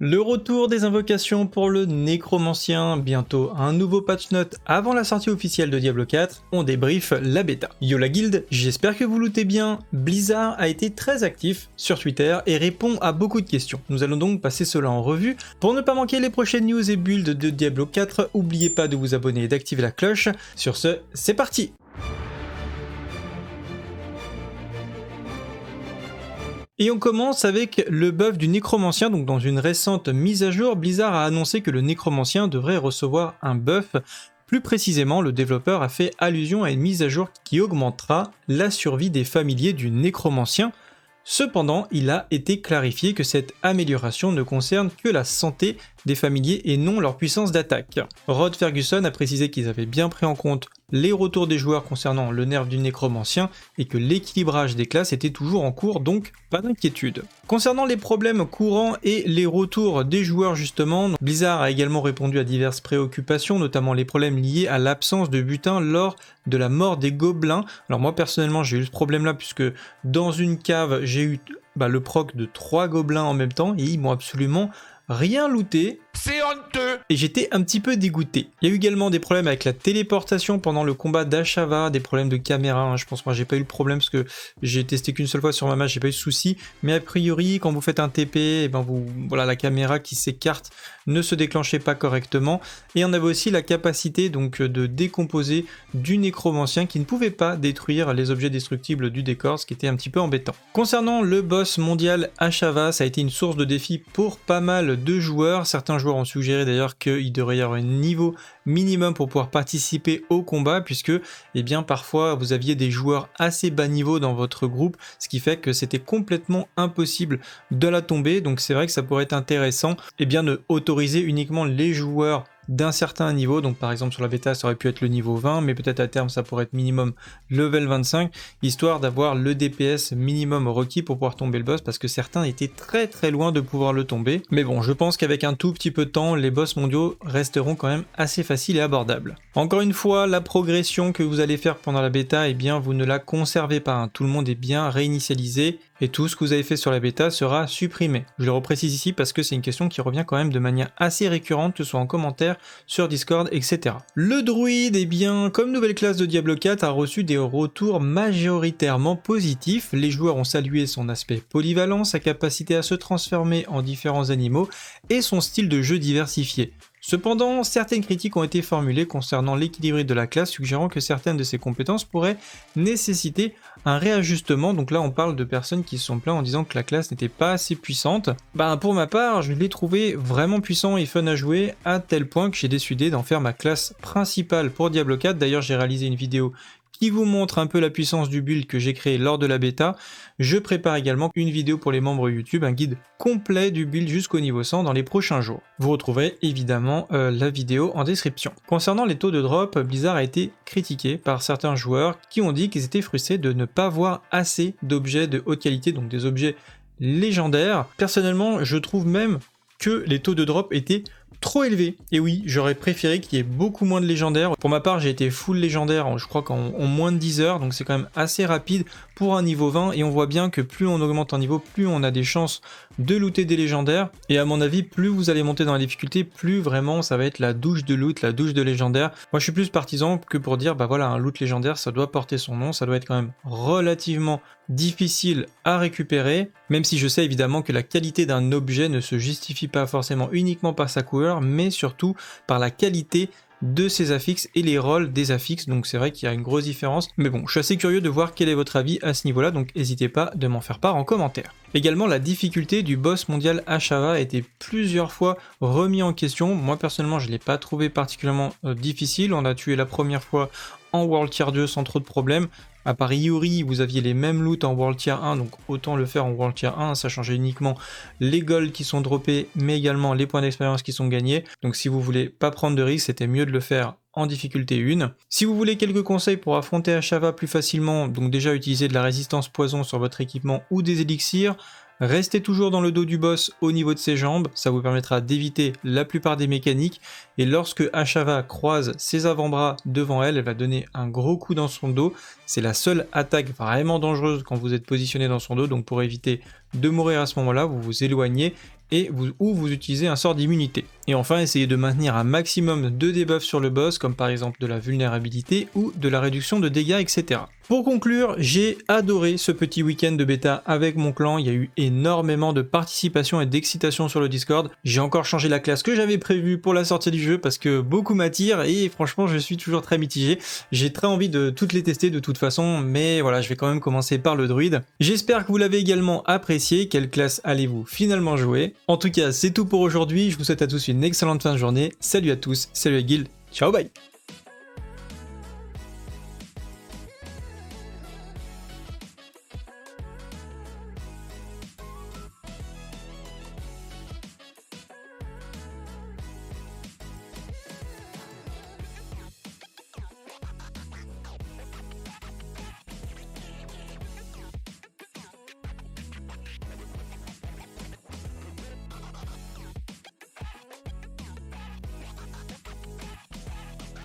Le retour des invocations pour le nécromancien, bientôt un nouveau patch note avant la sortie officielle de Diablo 4, on débrief la bêta. Yo la guilde, j'espère que vous lootez bien. Blizzard a été très actif sur Twitter et répond à beaucoup de questions. Nous allons donc passer cela en revue. Pour ne pas manquer les prochaines news et builds de Diablo 4, n'oubliez pas de vous abonner et d'activer la cloche. Sur ce, c'est parti! Et on commence avec le buff du nécromancien. Donc dans une récente mise à jour, Blizzard a annoncé que le nécromancien devrait recevoir un buff. Plus précisément, le développeur a fait allusion à une mise à jour qui augmentera la survie des familiers du nécromancien. Cependant, il a été clarifié que cette amélioration ne concerne que la santé des familiers et non leur puissance d'attaque. Rod Ferguson a précisé qu'ils avaient bien pris en compte les retours des joueurs concernant le nerf du nécromancien et que l'équilibrage des classes était toujours en cours, donc pas d'inquiétude. Concernant les problèmes courants et les retours des joueurs justement, Blizzard a également répondu à diverses préoccupations, notamment les problèmes liés à l'absence de butin lors de la mort des gobelins. Alors moi personnellement j'ai eu ce problème là puisque dans une cave j'ai eu le proc de 3 gobelins en même temps et ils m'ont absolument rien looté. C'est honteux! Et j'étais un petit peu dégoûté. Il y a eu également des problèmes avec la téléportation pendant le combat d'Ashava, des problèmes de caméra, je pense. Moi j'ai pas eu le problème parce que j'ai testé qu'une seule fois sur ma match, j'ai pas eu de soucis. Mais a priori, quand vous faites un TP, la caméra qui s'écarte ne se déclenchait pas correctement. Et on avait aussi la capacité donc de décomposer du nécromancien qui ne pouvait pas détruire les objets destructibles du décor, ce qui était un petit peu embêtant. Concernant le boss mondial Ashava, ça a été une source de défi pour pas mal de joueurs. Certains joueurs ont suggéré d'ailleurs qu'il devrait y avoir un niveau minimum pour pouvoir participer au combat, puisque parfois vous aviez des joueurs assez bas niveau dans votre groupe, ce qui fait que c'était complètement impossible de la tomber. Donc c'est vrai que ça pourrait être intéressant de autoriser uniquement les joueurs d'un certain niveau, donc par exemple sur la bêta ça aurait pu être le niveau 20, mais peut-être à terme ça pourrait être minimum level 25, histoire d'avoir le DPS minimum requis pour pouvoir tomber le boss, parce que certains étaient très loin de pouvoir le tomber. Mais bon, je pense qu'avec un tout petit peu de temps, les boss mondiaux resteront quand même assez faciles et abordables. Encore une fois, la progression que vous allez faire pendant la bêta, vous ne la conservez pas, tout le monde est bien réinitialisé, et tout ce que vous avez fait sur la bêta sera supprimé. Je le reprécise ici parce que c'est une question qui revient quand même de manière assez récurrente, que ce soit en commentaire, sur Discord, etc. Le druide, comme nouvelle classe de Diablo 4, a reçu des retours majoritairement positifs. Les joueurs ont salué son aspect polyvalent, sa capacité à se transformer en différents animaux et son style de jeu diversifié. Cependant, certaines critiques ont été formulées concernant l'équilibre de la classe, suggérant que certaines de ses compétences pourraient nécessiter un réajustement. Donc là, on parle de personnes qui se sont plaintes en disant que la classe n'était pas assez puissante. Pour ma part, je l'ai trouvé vraiment puissant et fun à jouer, à tel point que j'ai décidé d'en faire ma classe principale pour Diablo 4. D'ailleurs, j'ai réalisé une vidéo qui vous montre un peu la puissance du build que j'ai créé lors de la bêta. Je prépare également une vidéo pour les membres YouTube, un guide complet du build jusqu'au niveau 100 dans les prochains jours. Vous retrouverez évidemment la vidéo en description. Concernant les taux de drop, Blizzard a été critiqué par certains joueurs qui ont dit qu'ils étaient frustrés de ne pas voir assez d'objets de haute qualité, donc des objets légendaires. Personnellement, je trouve même que les taux de drop étaient trop élevé. Et oui, j'aurais préféré qu'il y ait beaucoup moins de légendaires. Pour ma part, j'ai été full légendaire, je crois qu'en moins de 10 heures, donc c'est quand même assez rapide pour un niveau 20, et on voit bien que plus on augmente en niveau, plus on a des chances de looter des légendaires, et à mon avis, plus vous allez monter dans la difficulté, plus vraiment ça va être la douche de loot, la douche de légendaire. Moi je suis plus partisan que pour dire, un loot légendaire, ça doit porter son nom, ça doit être quand même relativement difficile à récupérer, même si je sais évidemment que la qualité d'un objet ne se justifie pas forcément uniquement par sa couleur, mais surtout par la qualité de ses affixes et les rôles des affixes, donc c'est vrai qu'il y a une grosse différence. Mais bon, je suis assez curieux de voir quel est votre avis à ce niveau-là, donc n'hésitez pas de m'en faire part en commentaire. Également, la difficulté du boss mondial Ashava a été plusieurs fois remis en question. Moi personnellement, je ne l'ai pas trouvé particulièrement difficile. On a tué la première fois en World Tier 2 sans trop de problèmes. À part Yuri, vous aviez les mêmes loots en World Tier 1, donc autant le faire en World Tier 1, ça changeait uniquement les golds qui sont droppés, mais également les points d'expérience qui sont gagnés. Donc si vous voulez pas prendre de risques, c'était mieux de le faire en difficulté 1. Si vous voulez quelques conseils pour affronter Ashava plus facilement, donc déjà utiliser de la résistance poison sur votre équipement ou des élixirs. Restez toujours dans le dos du boss au niveau de ses jambes, ça vous permettra d'éviter la plupart des mécaniques, et lorsque Ashava croise ses avant-bras devant elle, elle va donner un gros coup dans son dos. C'est la seule attaque vraiment dangereuse quand vous êtes positionné dans son dos, donc pour éviter de mourir à ce moment-là, vous vous éloignez ou vous utilisez un sort d'immunité. Et enfin, essayez de maintenir un maximum de debuffs sur le boss, comme par exemple de la vulnérabilité ou de la réduction de dégâts, etc. Pour conclure, j'ai adoré ce petit week-end de bêta avec mon clan, il y a eu énormément de participation et d'excitation sur le Discord. J'ai encore changé la classe que j'avais prévue pour la sortie du jeu parce que beaucoup m'attirent et franchement je suis toujours très mitigé. J'ai très envie de toutes les tester de toute façon, mais voilà, je vais quand même commencer par le druide. J'espère que vous l'avez également apprécié. Quelle classe allez-vous finalement jouer? En tout cas, c'est tout pour aujourd'hui, je vous souhaite à tous une excellente fin de journée. Salut à tous, salut à Guild, ciao bye.